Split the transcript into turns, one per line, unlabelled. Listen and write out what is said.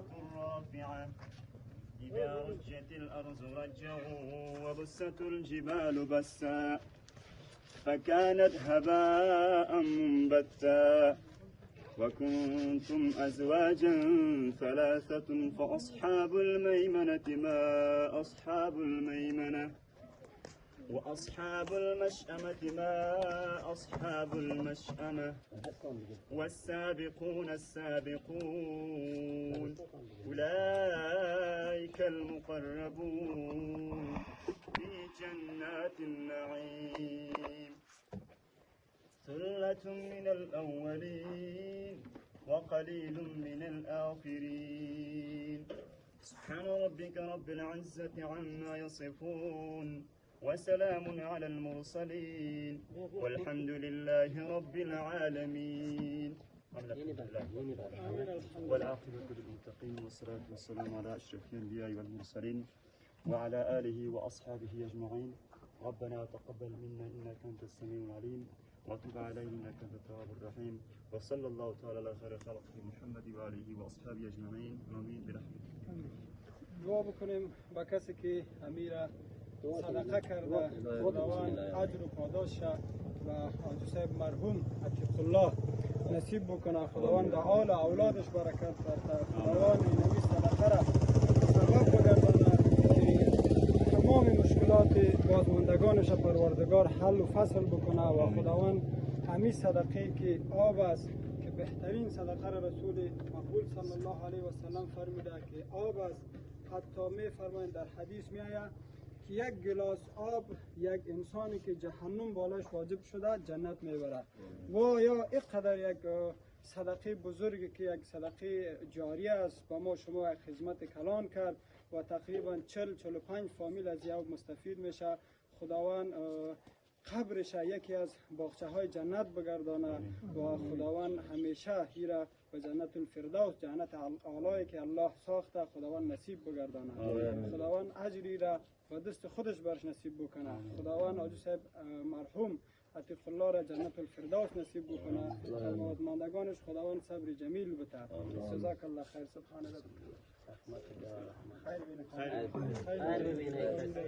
الخافضة الرافعة إذا رجت الأرض رجا وبست الجبال بسا فكانت هباء منبتا وكنتم أزواجا ثلاثة فأصحاب الميمنة ما أصحاب الميمنة وأصحاب المشأمة ما أصحاب المشأمة والسابقون السابقون أولئك المقربون في جنات النعيم ثلة من الأولين وقليل من الآخرين سبحان ربك رب العزة عما يصفون وسلام على المرسلين والحمد لله رب العالمين والعاقبة للمتقين والصلاة والسلام على أشرف الأنبياء والمرسلين وعلى آله وأصحابه أجمعين. ربنا تقبل منا إنك أنت السميع العليم وتب علينا إنك أنت التواب الرحيم وصلى الله تعالى على خير خلقه محمد وآله وأصحابه أجمعين آمين برحمتك.
دعا بکنیم با کسی که امیره صدقه کرده خداوند اجر و پاداش و حاجی صاحب مرحوم عتیق الله نصیب بکنه. خداوند حال اولادش برکت فرسته. خداوند اینمی صدقه را سبب بگردانه که تمام مشکلات بازماندگانش پروردگار حل و فصل بکنه و خداوند همی صدقه که آب است که بهترین صدقه را رسول مقبول صلی الله علیه و سلم فرموده که آب است. حتی می فرمایند در حدیث می آید که یک گلاس آب یک انسانی که جهنم بالاش واجب شده جنت میبره. و یا اینقدر یک صدقه بزرگی که یک صدقه جاریه است با ما شما یک خدمت کلان کرد و تقریبا 40-45 فامیل از یه مستفید میشه. خداوند قبرش یکی از باغچه های جنت بگردانه و خداوند همیشه هیره به جنت الفردوس جنت اعلایی که الله ساخته خداوند نصیب بگردانه. خداوند اجری را و دست خودش برش نصیب بکنه. خداوند حاجی صاحب مرحوم عتیق الله را جنت الفردوس نصیب بکنه. بازماندگانش خداوند صبر جمیل بده. جزاک الله خیر. سبحان الله. خیر بینید.